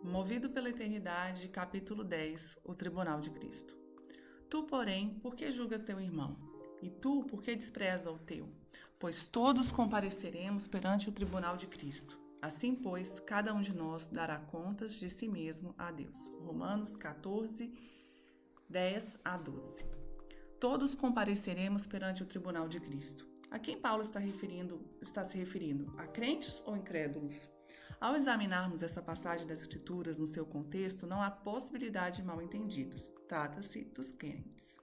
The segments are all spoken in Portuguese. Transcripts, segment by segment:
Movido pela eternidade, capítulo 10, o Tribunal de Cristo. Tu, porém, por que julgas teu irmão? E tu, por que despreza o teu? Pois todos compareceremos perante o tribunal de Cristo. Assim, pois, cada um de nós dará contas de si mesmo a Deus. Romanos 14, 10 a 12. Todos compareceremos perante o tribunal de Cristo. A quem Paulo está se referindo? A crentes ou incrédulos? Ao examinarmos essa passagem das Escrituras no seu contexto, não há possibilidade de mal-entendidos. Trata-se dos crentes.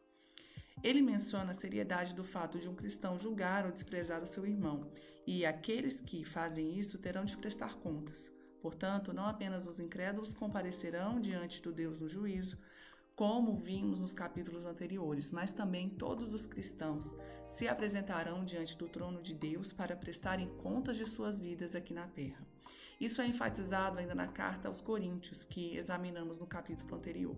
Ele menciona a seriedade do fato de um cristão julgar ou desprezar o seu irmão, e aqueles que fazem isso terão de prestar contas. Portanto, não apenas os incrédulos comparecerão diante do Deus do juízo, como vimos nos capítulos anteriores, mas também todos os cristãos se apresentarão diante do trono de Deus para prestarem contas de suas vidas aqui na terra. Isso é enfatizado ainda na carta aos Coríntios, que examinamos no capítulo anterior.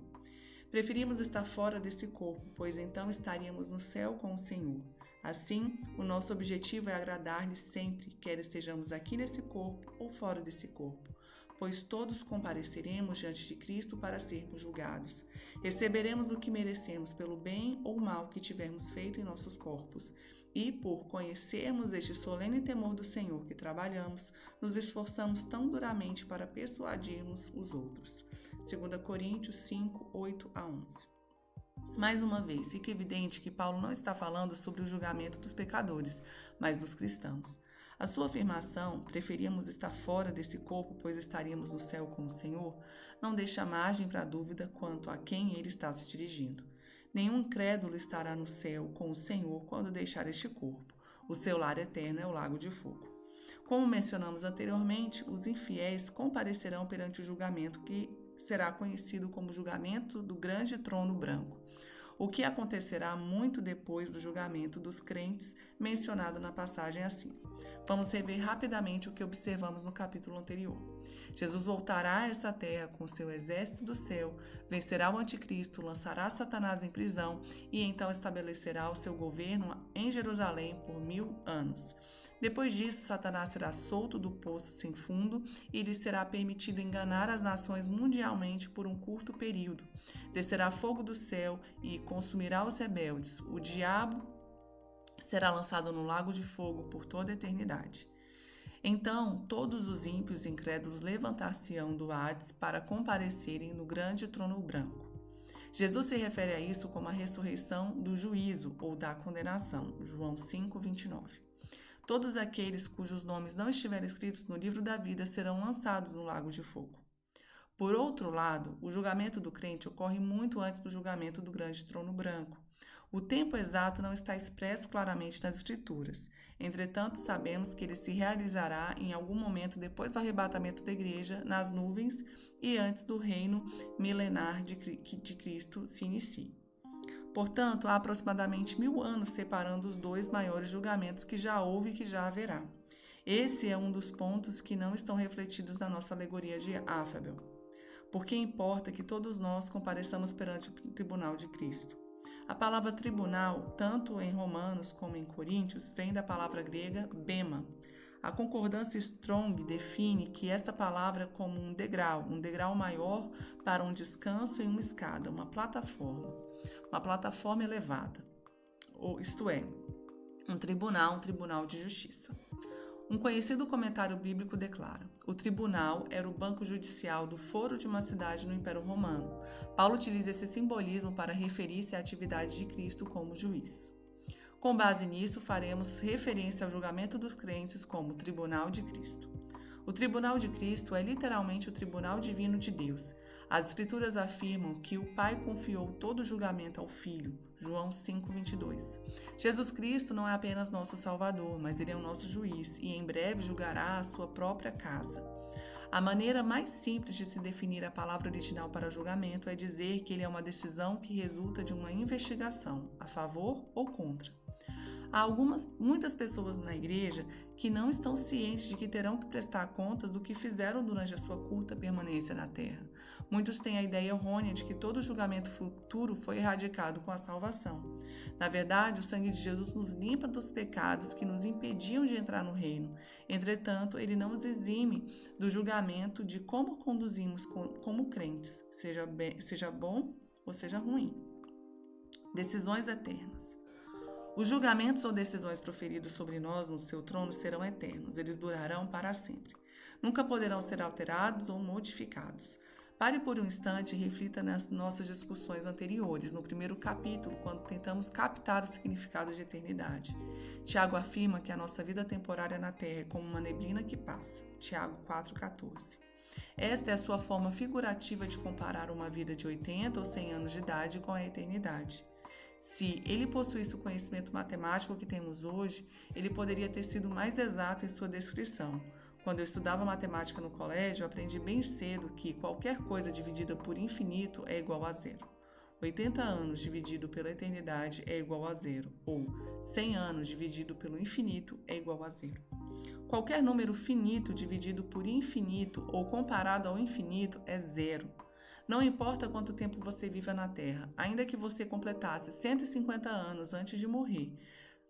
Preferimos estar fora desse corpo, pois então estaríamos no céu com o Senhor. Assim, o nosso objetivo é agradar-lhe sempre, quer estejamos aqui nesse corpo ou fora desse corpo, pois todos compareceremos diante de Cristo para sermos julgados. Receberemos o que merecemos pelo bem ou mal que tivermos feito em nossos corpos, e por conhecermos este solene temor do Senhor que trabalhamos, nos esforçamos tão duramente para persuadirmos os outros. 2 Coríntios 5, 8 a 11. Mais uma vez, fica evidente que Paulo não está falando sobre o julgamento dos pecadores, mas dos cristãos. A sua afirmação, preferíamos estar fora desse corpo, pois estaríamos no céu com o Senhor, não deixa margem para dúvida quanto a quem ele está se dirigindo. Nenhum incrédulo estará no céu com o Senhor quando deixar este corpo. O seu lar eterno é o lago de fogo. Como mencionamos anteriormente, os infiéis comparecerão perante o julgamento que será conhecido como julgamento do grande trono branco, o que acontecerá muito depois do julgamento dos crentes mencionado na passagem acima. Vamos rever rapidamente o que observamos no capítulo anterior. Jesus voltará a essa terra com seu exército do céu, vencerá o anticristo, lançará Satanás em prisão e então estabelecerá o seu governo em Jerusalém por 1000 anos. Depois disso, Satanás será solto do poço sem fundo e lhe será permitido enganar as nações mundialmente por um curto período. Descerá fogo do céu e consumirá os rebeldes. O diabo será lançado no lago de fogo por toda a eternidade. Então, todos os ímpios e incrédulos levantar-se-ão do Hades para comparecerem no grande trono branco. Jesus se refere a isso como a ressurreição do juízo ou da condenação. João 5, 29. Todos aqueles cujos nomes não estiverem escritos no livro da vida serão lançados no lago de fogo. Por outro lado, o julgamento do crente ocorre muito antes do julgamento do grande trono branco. O tempo exato não está expresso claramente nas Escrituras. Entretanto, sabemos que ele se realizará em algum momento depois do arrebatamento da igreja nas nuvens e antes do reino milenar de Cristo se inicie. Portanto, há aproximadamente 1000 anos separando os dois maiores julgamentos que já houve e que já haverá. Esse é um dos pontos que não estão refletidos na nossa alegoria de Áfabel. Porque importa que todos nós compareçamos perante o tribunal de Cristo. A palavra tribunal, tanto em Romanos como em Coríntios, vem da palavra grega bema. A concordância Strong define que essa palavra é como um degrau maior para um descanso em uma escada, uma plataforma elevada, isto é, um tribunal de justiça. Um conhecido comentário bíblico declara: o tribunal era o banco judicial do foro de uma cidade no Império Romano. Paulo utiliza esse simbolismo para referir-se à atividade de Cristo como juiz. Com base nisso, faremos referência ao julgamento dos crentes como Tribunal de Cristo. O Tribunal de Cristo é literalmente o Tribunal Divino de Deus. As Escrituras afirmam que o Pai confiou todo o julgamento ao Filho. João 5:22. Jesus Cristo não é apenas nosso Salvador, mas Ele é o nosso juiz e em breve julgará a sua própria casa. A maneira mais simples de se definir a palavra original para julgamento é dizer que ele é uma decisão que resulta de uma investigação, a favor ou contra. Há muitas pessoas na igreja que não estão cientes de que terão que prestar contas do que fizeram durante a sua curta permanência na terra. Muitos têm a ideia errônea de que todo julgamento futuro foi erradicado com a salvação. Na verdade, o sangue de Jesus nos limpa dos pecados que nos impediam de entrar no reino. Entretanto, ele não nos exime do julgamento de como conduzimos como crentes, seja bom ou seja ruim. Decisões eternas. Os julgamentos ou decisões proferidos sobre nós no seu trono serão eternos, eles durarão para sempre. Nunca poderão ser alterados ou modificados. Pare por um instante e reflita nas nossas discussões anteriores, no primeiro capítulo, quando tentamos captar o significado de eternidade. Tiago afirma que a nossa vida temporária na Terra é como uma neblina que passa. Tiago 4,14. Esta é a sua forma figurativa de comparar uma vida de 80 ou 100 anos de idade com a eternidade. Se ele possuísse o conhecimento matemático que temos hoje, ele poderia ter sido mais exato em sua descrição. Quando eu estudava matemática no colégio, eu aprendi bem cedo que qualquer coisa dividida por infinito é igual a zero. 80 anos dividido pela eternidade é igual a zero, ou 100 anos dividido pelo infinito é igual a zero. Qualquer número finito dividido por infinito ou comparado ao infinito é zero. Não importa quanto tempo você viva na Terra, ainda que você completasse 150 anos antes de morrer,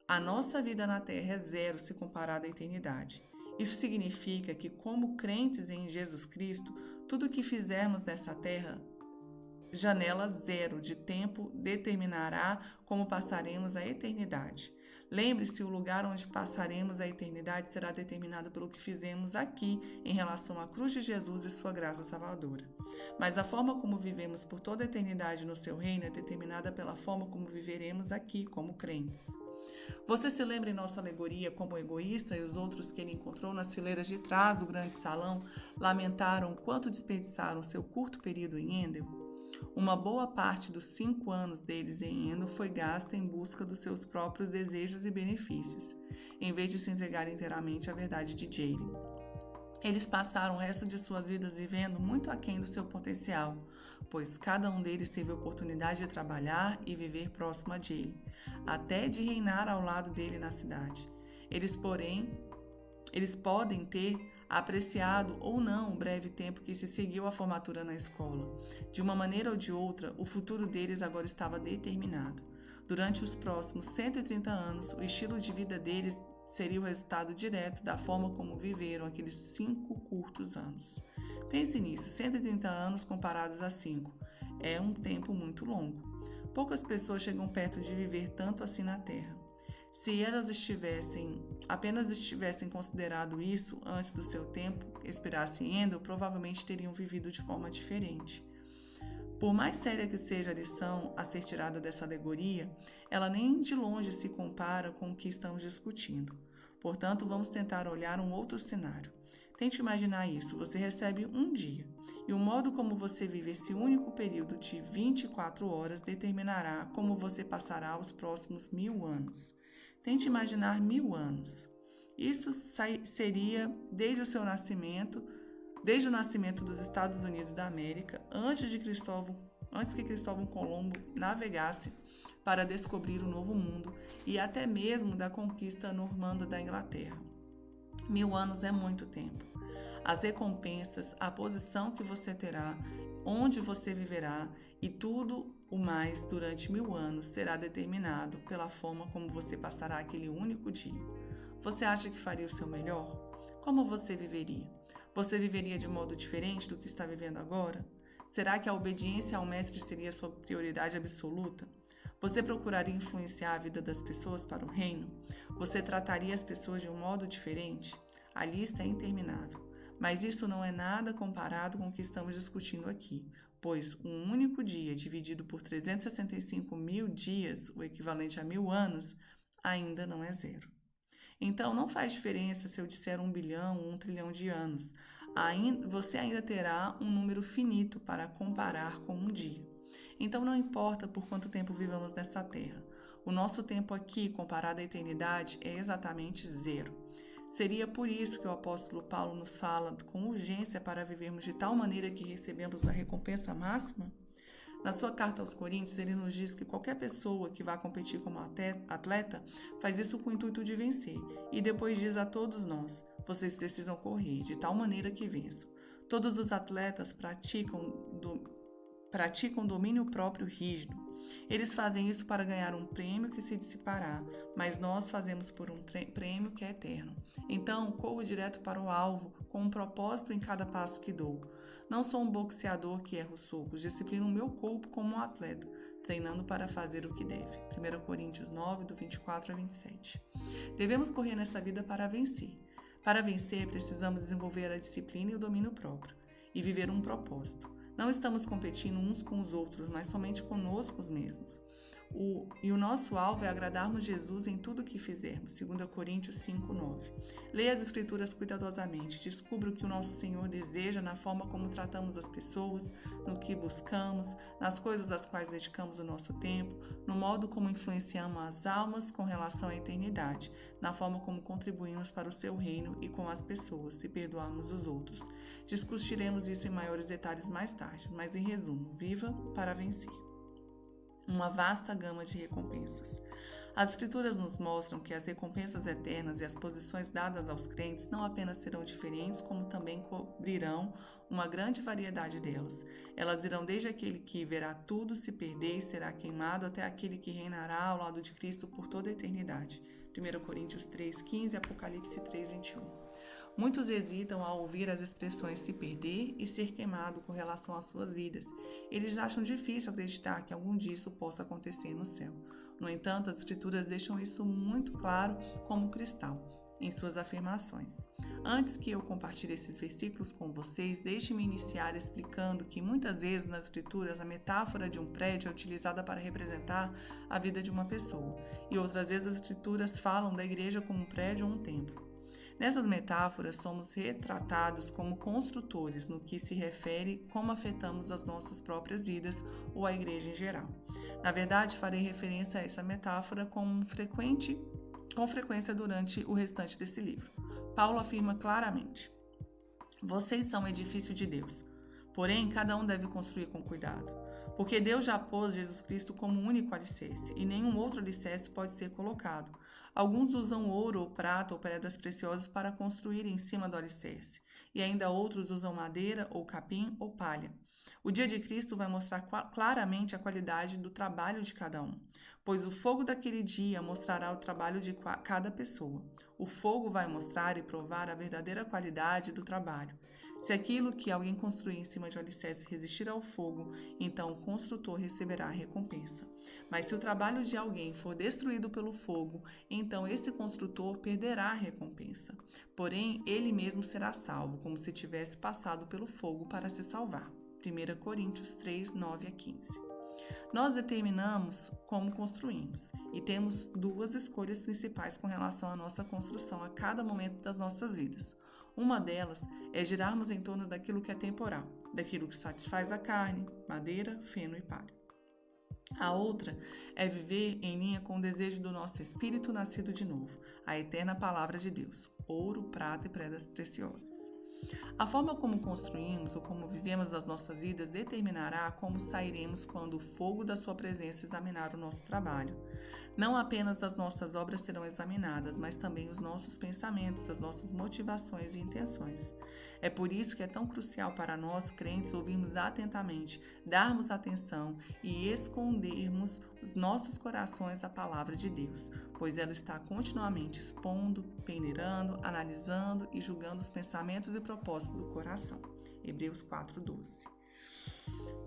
a nossa vida na Terra é zero se comparada à eternidade. Isso significa que, como crentes em Jesus Cristo, tudo o que fizermos nessa Terra, janela zero de tempo, determinará como passaremos a eternidade. Lembre-se, o lugar onde passaremos a eternidade será determinado pelo que fizemos aqui em relação à cruz de Jesus e sua graça salvadora. Mas a forma como vivemos por toda a eternidade no seu reino é determinada pela forma como viveremos aqui como crentes. Você se lembra em nossa alegoria como o egoísta e os outros que ele encontrou nas fileiras de trás do grande salão lamentaram quanto desperdiçaram seu curto período em Endel? Uma boa parte dos 5 anos deles em Endel foi gasta em busca dos seus próprios desejos e benefícios, em vez de se entregar inteiramente à verdade de Jaylen. Eles passaram o resto de suas vidas vivendo muito aquém do seu potencial, pois cada um deles teve a oportunidade de trabalhar e viver próximo a Jaylen, até de reinar ao lado dele na cidade. Eles podem ter apreciado ou não o breve tempo que se seguiu à formatura na escola. De uma maneira ou de outra, o futuro deles agora estava determinado. Durante os próximos 130 anos, o estilo de vida deles seria o resultado direto da forma como viveram aqueles 5 curtos anos. Pense nisso, 130 anos comparados a 5. É um tempo muito longo. Poucas pessoas chegam perto de viver tanto assim na Terra. Se elas apenas estivessem considerado isso antes do seu tempo, expirasse em Endel, provavelmente teriam vivido de forma diferente. Por mais séria que seja a lição a ser tirada dessa alegoria, ela nem de longe se compara com o que estamos discutindo. Portanto, vamos tentar olhar um outro cenário. Tente imaginar isso. Você recebe um dia, e o modo como você vive esse único período de 24 horas determinará como você passará os próximos 1000 anos. Tente imaginar 1000 anos. Isso seria desde o nascimento dos Estados Unidos da América, antes que Cristóvão Colombo navegasse para descobrir o Novo Mundo e até mesmo da conquista normanda da Inglaterra. 1000 anos é muito tempo. As recompensas, a posição que você terá, onde você viverá e tudo o mais durante 1000 anos será determinado pela forma como você passará aquele único dia. Você acha que faria o seu melhor? Como você viveria? Você viveria de modo diferente do que está vivendo agora? Será que a obediência ao mestre seria sua prioridade absoluta? Você procuraria influenciar a vida das pessoas para o reino? Você trataria as pessoas de um modo diferente? A lista é interminável. Mas isso não é nada comparado com o que estamos discutindo aqui, pois um único dia dividido por 365 mil dias, o equivalente a 1000 anos, ainda não é zero. Então, não faz diferença se eu disser 1 bilhão ou 1 trilhão de anos. Você ainda terá um número finito para comparar com um dia. Então, não importa por quanto tempo vivamos nessa terra. O nosso tempo aqui, comparado à eternidade, é exatamente zero. Seria por isso que o apóstolo Paulo nos fala com urgência para vivermos de tal maneira que recebemos a recompensa máxima? Na sua carta aos Coríntios, ele nos diz que qualquer pessoa que vá competir como atleta faz isso com o intuito de vencer. E depois diz a todos nós: vocês precisam correr de tal maneira que vençam. Todos os atletas praticam domínio próprio rígido. Eles fazem isso para ganhar um prêmio que se dissipará, mas nós fazemos por um prêmio que é eterno. Então, corro direto para o alvo, com um propósito em cada passo que dou. Não sou um boxeador que erra os socos, disciplino o meu corpo como um atleta, treinando para fazer o que deve. 1 Coríntios 9, do 24 a 27. Devemos correr nessa vida para vencer. Para vencer, precisamos desenvolver a disciplina e o domínio próprio, e viver um propósito. Não estamos competindo uns com os outros, mas somente conosco mesmos. O nosso alvo é agradarmos Jesus em tudo o que fizermos. 2 Coríntios 5, 9. Leia as Escrituras cuidadosamente. Descubra o que o nosso Senhor deseja na forma como tratamos as pessoas, no que buscamos, nas coisas às quais dedicamos o nosso tempo, no modo como influenciamos as almas com relação à eternidade, na forma como contribuímos para o seu reino e com as pessoas, se perdoarmos os outros. Discutiremos isso em maiores detalhes mais tarde, mas em resumo, viva para vencer. Uma vasta gama de recompensas. As Escrituras nos mostram que as recompensas eternas e as posições dadas aos crentes não apenas serão diferentes, como também cobrirão uma grande variedade delas. Elas irão desde aquele que verá tudo se perder e será queimado, até aquele que reinará ao lado de Cristo por toda a eternidade. 1 Coríntios 3,15 e Apocalipse 3,21. Muitos hesitam ao ouvir as expressões se perder e ser queimado com relação às suas vidas. Eles acham difícil acreditar que algum dia isso possa acontecer no céu. No entanto, as Escrituras deixam isso muito claro como cristal em suas afirmações. Antes que eu compartilhe esses versículos com vocês, deixe-me iniciar explicando que muitas vezes nas Escrituras a metáfora de um prédio é utilizada para representar a vida de uma pessoa, e outras vezes as Escrituras falam da igreja como um prédio ou um templo. Nessas metáforas, somos retratados como construtores no que se refere como afetamos as nossas próprias vidas ou a igreja em geral. Na verdade, farei referência a essa metáfora com frequência durante o restante desse livro. Paulo afirma claramente: vocês são o edifício de Deus, porém cada um deve construir com cuidado, porque Deus já pôs Jesus Cristo como único alicerce e nenhum outro alicerce pode ser colocado. Alguns usam ouro ou prata ou pedras preciosas para construir em cima do alicerce, e ainda outros usam madeira ou capim ou palha. O dia de Cristo vai mostrar claramente a qualidade do trabalho de cada um, pois o fogo daquele dia mostrará o trabalho de cada pessoa. O fogo vai mostrar e provar a verdadeira qualidade do trabalho. Se aquilo que alguém construir em cima de um alicerce resistir ao fogo, então o construtor receberá a recompensa. Mas se o trabalho de alguém for destruído pelo fogo, então esse construtor perderá a recompensa. Porém, ele mesmo será salvo, como se tivesse passado pelo fogo para se salvar. 1 Coríntios 3, 9 a 15. Nós determinamos como construímos e temos duas escolhas principais com relação à nossa construção a cada momento das nossas vidas. Uma delas é girarmos em torno daquilo que é temporal, daquilo que satisfaz a carne, madeira, feno e palha. A outra é viver em linha com o desejo do nosso espírito nascido de novo, a eterna palavra de Deus, ouro, prata e pedras preciosas. A forma como construímos ou como vivemos as nossas vidas determinará como sairemos quando o fogo da sua presença examinar o nosso trabalho. Não apenas as nossas obras serão examinadas, mas também os nossos pensamentos, as nossas motivações e intenções. É por isso que é tão crucial para nós, crentes, ouvirmos atentamente, darmos atenção e escondermos os nossos corações à palavra de Deus, pois ela está continuamente expondo, peneirando, analisando e julgando os pensamentos e propósitos do coração. Hebreus 4:12.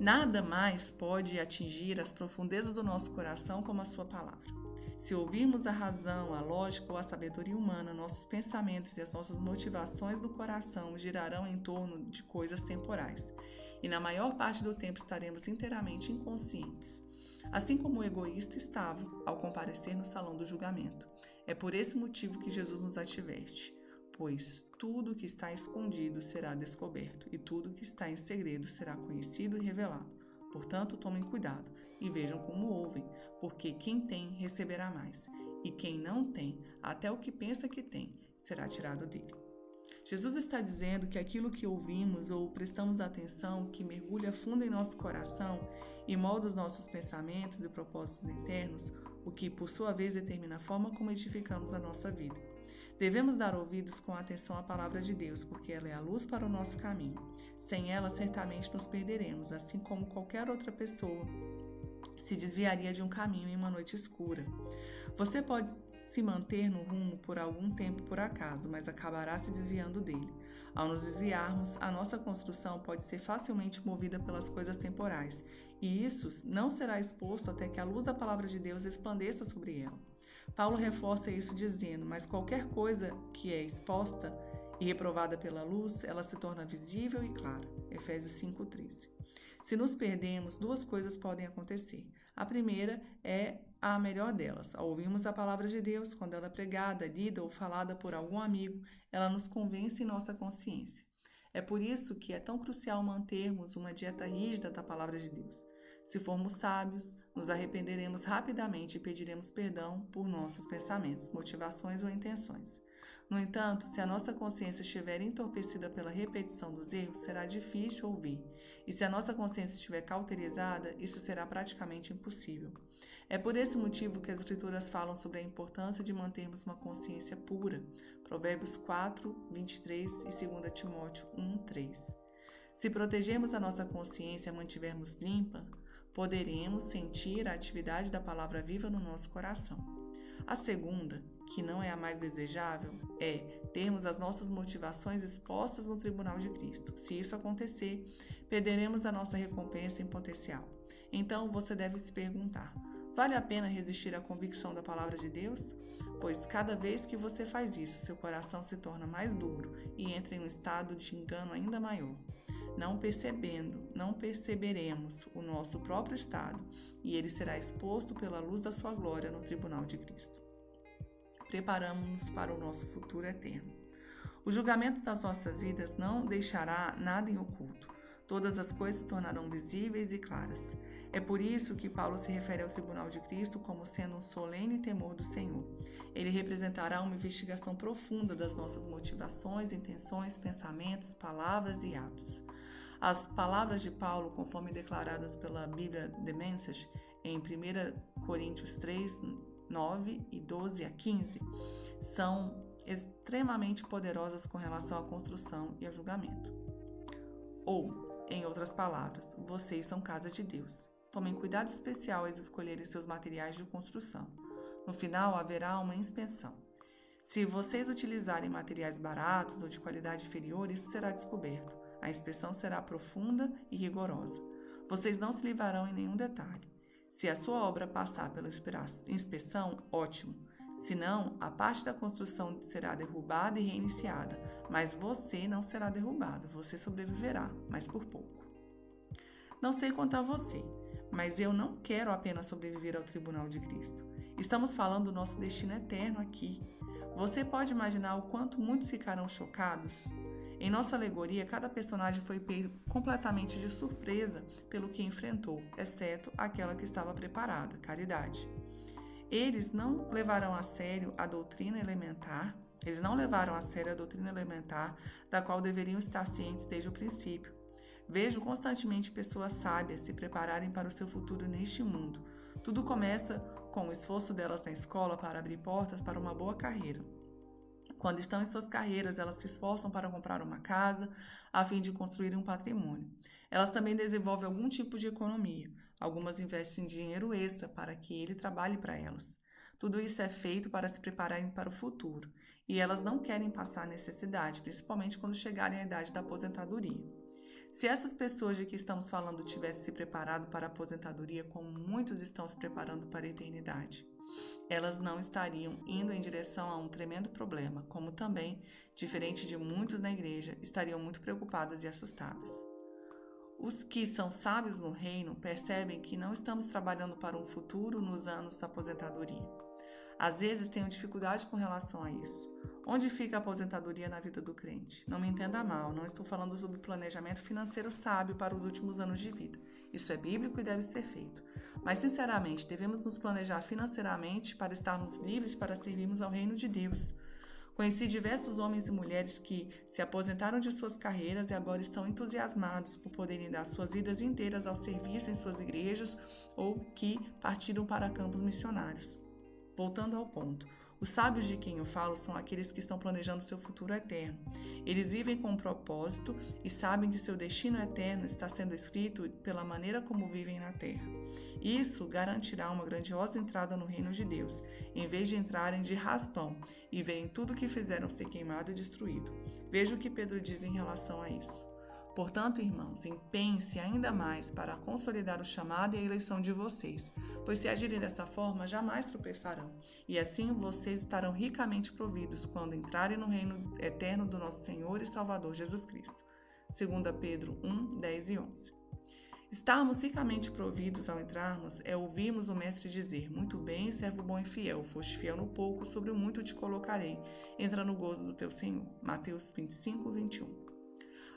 Nada mais pode atingir as profundezas do nosso coração como a sua palavra. Se ouvirmos a razão, a lógica ou a sabedoria humana, nossos pensamentos e as nossas motivações do coração girarão em torno de coisas temporais, e na maior parte do tempo estaremos inteiramente inconscientes, assim como o egoísta estava ao comparecer no salão do julgamento. É por esse motivo que Jesus nos adverte: pois tudo que está escondido será descoberto, e tudo que está em segredo será conhecido e revelado. Portanto, tomem cuidado e vejam como ouvem, porque quem tem receberá mais, e quem não tem, até o que pensa que tem, será tirado dele. Jesus está dizendo que aquilo que ouvimos ou prestamos atenção, que mergulha fundo em nosso coração e molda os nossos pensamentos e propósitos internos, o que, por sua vez, determina a forma como edificamos a nossa vida. Devemos dar ouvidos com atenção à palavra de Deus, porque ela é a luz para o nosso caminho. Sem ela, certamente nos perderemos, assim como qualquer outra pessoa se desviaria de um caminho em uma noite escura. Você pode se manter no rumo por algum tempo por acaso, mas acabará se desviando dele. Ao nos desviarmos, a nossa construção pode ser facilmente movida pelas coisas temporais, e isso não será exposto até que a luz da palavra de Deus resplandeça sobre ela. Paulo reforça isso dizendo: mas qualquer coisa que é exposta e reprovada pela luz, ela se torna visível e clara. Efésios 5:13. Se nos perdemos, duas coisas podem acontecer. A primeira é a melhor delas. Ao ouvirmos a palavra de Deus, quando ela é pregada, lida ou falada por algum amigo, ela nos convence em nossa consciência. É por isso que é tão crucial mantermos uma dieta rígida da palavra de Deus. Se formos sábios, nos arrependeremos rapidamente e pediremos perdão por nossos pensamentos, motivações ou intenções. No entanto, se a nossa consciência estiver entorpecida pela repetição dos erros, será difícil ouvir. E se a nossa consciência estiver cauterizada, isso será praticamente impossível. É por esse motivo que as Escrituras falam sobre a importância de mantermos uma consciência pura. Provérbios 4:23 e 2 Timóteo 1:3. Se protegermos a nossa consciência e a mantivermos limpa, poderemos sentir a atividade da palavra viva no nosso coração. A segunda, que não é a mais desejável, é termos as nossas motivações expostas no tribunal de Cristo. Se isso acontecer, perderemos a nossa recompensa em potencial. Então você deve se perguntar: vale a pena resistir à convicção da palavra de Deus? Pois cada vez que você faz isso, seu coração se torna mais duro e entra em um estado de engano ainda maior. Não perceberemos o nosso próprio estado, e ele será exposto pela luz da sua glória no tribunal de Cristo. Preparamos-nos para o nosso futuro eterno. O julgamento das nossas vidas não deixará nada em oculto. Todas as coisas se tornarão visíveis e claras. É por isso que Paulo se refere ao tribunal de Cristo como sendo um solene temor do Senhor. Ele representará uma investigação profunda das nossas motivações, intenções, pensamentos, palavras e atos. As palavras de Paulo, conforme declaradas pela Bíblia The Message, em 1 Coríntios 3, 9 e 12 a 15, são extremamente poderosas com relação à construção e ao julgamento. Ou, em outras palavras, vocês são casa de Deus. Tomem cuidado especial ao escolherem seus materiais de construção. No final, haverá uma inspeção. Se vocês utilizarem materiais baratos ou de qualidade inferior, isso será descoberto. A inspeção será profunda e rigorosa. Vocês não se livrarão em nenhum detalhe. Se a sua obra passar pela inspeção, ótimo. Se não, a parte da construção será derrubada e reiniciada, mas você não será derrubado, você sobreviverá, mas por pouco. Não sei quanto a você, mas eu não quero apenas sobreviver ao tribunal de Cristo. Estamos falando do nosso destino eterno aqui. Você pode imaginar o quanto muitos ficarão chocados? Em nossa alegoria, cada personagem foi pego completamente de surpresa pelo que enfrentou, exceto aquela que estava preparada, Caridade. Eles não levaram a sério a doutrina elementar, da qual deveriam estar cientes desde o princípio. Vejo constantemente pessoas sábias se prepararem para o seu futuro neste mundo. Tudo começa com o esforço delas na escola para abrir portas para uma boa carreira. Quando estão em suas carreiras, elas se esforçam para comprar uma casa, a fim de construir um patrimônio. Elas também desenvolvem algum tipo de economia. Algumas investem dinheiro extra para que ele trabalhe para elas. Tudo isso é feito para se prepararem para o futuro. E elas não querem passar necessidade, principalmente quando chegarem à idade da aposentadoria. Se essas pessoas de que estamos falando tivessem se preparado para a aposentadoria como muitos estão se preparando para a eternidade, elas não estariam indo em direção a um tremendo problema, como também, diferente de muitos na igreja, estariam muito preocupadas e assustadas. Os que são sábios no reino percebem que não estamos trabalhando para um futuro nos anos da aposentadoria. Às vezes tenho dificuldade com relação a isso. Onde fica a aposentadoria na vida do crente? Não me entenda mal, não estou falando sobre planejamento financeiro sábio para os últimos anos de vida. Isso é bíblico e deve ser feito. Mas, sinceramente, devemos nos planejar financeiramente para estarmos livres para servirmos ao reino de Deus. Conheci diversos homens e mulheres que se aposentaram de suas carreiras e agora estão entusiasmados por poderem dar suas vidas inteiras ao serviço em suas igrejas ou que partiram para campos missionários. Voltando ao ponto, os sábios de quem eu falo são aqueles que estão planejando seu futuro eterno. Eles vivem com um propósito e sabem que seu destino eterno está sendo escrito pela maneira como vivem na terra. Isso garantirá uma grandiosa entrada no reino de Deus, em vez de entrarem de raspão e verem tudo o que fizeram ser queimado e destruído. Veja o que Pedro diz em relação a isso. Portanto, irmãos, empenhem-se ainda mais para consolidar o chamado e a eleição de vocês, pois se agirem dessa forma, jamais tropeçarão, e assim vocês estarão ricamente providos quando entrarem no reino eterno do nosso Senhor e Salvador Jesus Cristo. 2 Pedro 1, 10 e 11. Estarmos ricamente providos ao entrarmos é ouvirmos o Mestre dizer: muito bem, servo bom e fiel, foste fiel no pouco, sobre o muito te colocarei, entra no gozo do teu Senhor. Mateus 25, 21.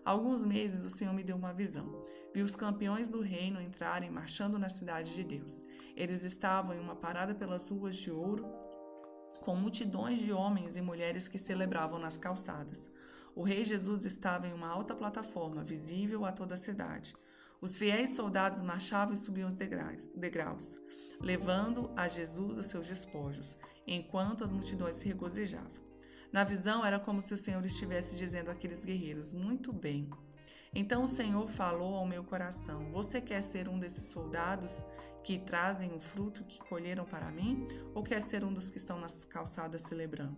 Há alguns meses o Senhor me deu uma visão. Vi os campeões do reino entrarem marchando na cidade de Deus. Eles estavam em uma parada pelas ruas de ouro, com multidões de homens e mulheres que celebravam nas calçadas. O Rei Jesus estava em uma alta plataforma, visível a toda a cidade. Os fiéis soldados marchavam e subiam os degraus, levando a Jesus os seus despojos, enquanto as multidões se regozijavam. Na visão, era como se o Senhor estivesse dizendo àqueles guerreiros: muito bem. Então o Senhor falou ao meu coração: você quer ser um desses soldados que trazem o fruto que colheram para mim? Ou quer ser um dos que estão nas calçadas celebrando?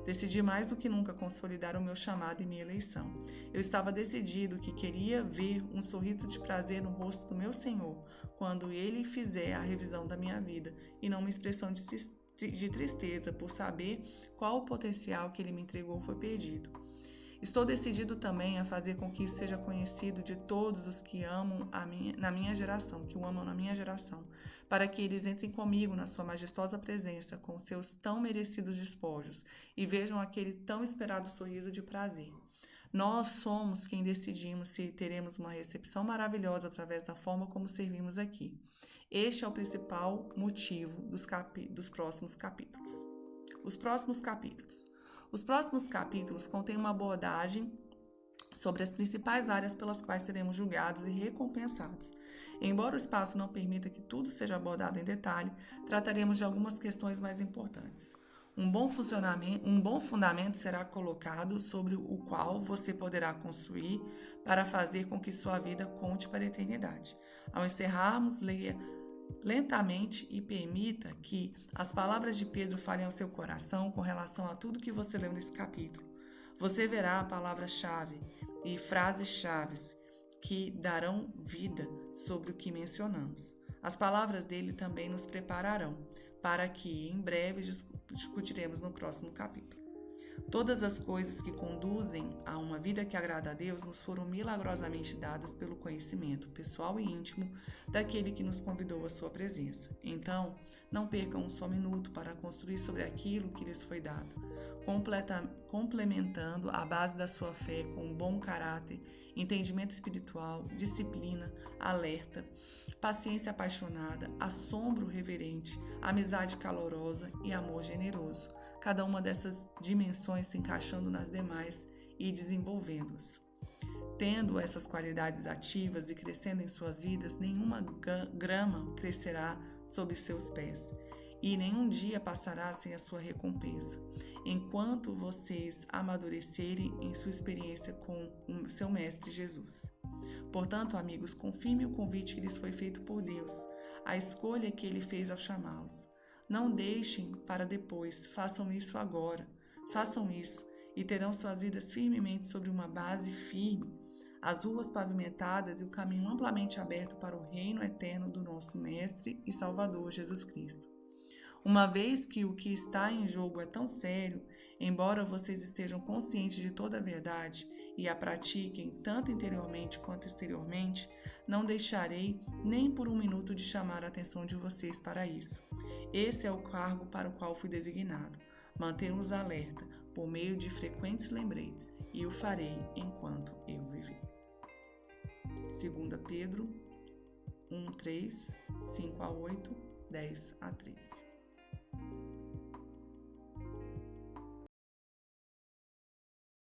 Decidi mais do que nunca consolidar o meu chamado e minha eleição. Eu estava decidido que queria ver um sorriso de prazer no rosto do meu Senhor quando Ele fizer a revisão da minha vida e não uma expressão de tristeza por saber qual o potencial que Ele me entregou foi perdido. Estou decidido também a fazer com que isso seja conhecido de todos os que amam na minha geração, para que eles entrem comigo na sua majestosa presença com seus tão merecidos despojos e vejam aquele tão esperado sorriso de prazer. Nós somos quem decidimos se teremos uma recepção maravilhosa através da forma como servimos aqui. Este é o principal motivo dos próximos capítulos. Os próximos capítulos contêm uma abordagem sobre as principais áreas pelas quais seremos julgados e recompensados. Embora o espaço não permita que tudo seja abordado em detalhe, trataremos de algumas questões mais importantes. Um bom fundamento será colocado sobre o qual você poderá construir para fazer com que sua vida conte para a eternidade. Ao encerrarmos, leia lentamente e permita que as palavras de Pedro falem ao seu coração com relação a tudo que você leu nesse capítulo. Você verá palavras-chave e frases-chave que darão vida sobre o que mencionamos. As palavras dele também nos prepararão para que em breve discutiremos no próximo capítulo. Todas as coisas que conduzem a uma vida que agrada a Deus nos foram milagrosamente dadas pelo conhecimento pessoal e íntimo daquele que nos convidou à sua presença. Então, não percam um só minuto para construir sobre aquilo que lhes foi dado, complementando a base da sua fé com um bom caráter, entendimento espiritual, disciplina, alerta, paciência apaixonada, assombro reverente, amizade calorosa e amor generoso. Cada uma dessas dimensões se encaixando nas demais e desenvolvendo-as. Tendo essas qualidades ativas e crescendo em suas vidas, nenhuma grama crescerá sob seus pés e nenhum dia passará sem a sua recompensa, enquanto vocês amadurecerem em sua experiência com o seu Mestre Jesus. Portanto, amigos, confirme o convite que lhes foi feito por Deus, a escolha que Ele fez ao chamá-los. Não deixem para depois, façam isso agora. Façam isso e terão suas vidas firmemente sobre uma base firme, as ruas pavimentadas e o caminho amplamente aberto para o reino eterno do nosso Mestre e Salvador Jesus Cristo. Uma vez que o que está em jogo é tão sério, embora vocês estejam conscientes de toda a verdade e a pratiquem tanto interiormente quanto exteriormente, não deixarei nem por um minuto de chamar a atenção de vocês para isso. Esse é o cargo para o qual fui designado, mantê-los alerta por meio de frequentes lembretes, e o farei enquanto eu viver. 2 Pedro 1, 3, 5 a 8, 10 a 13.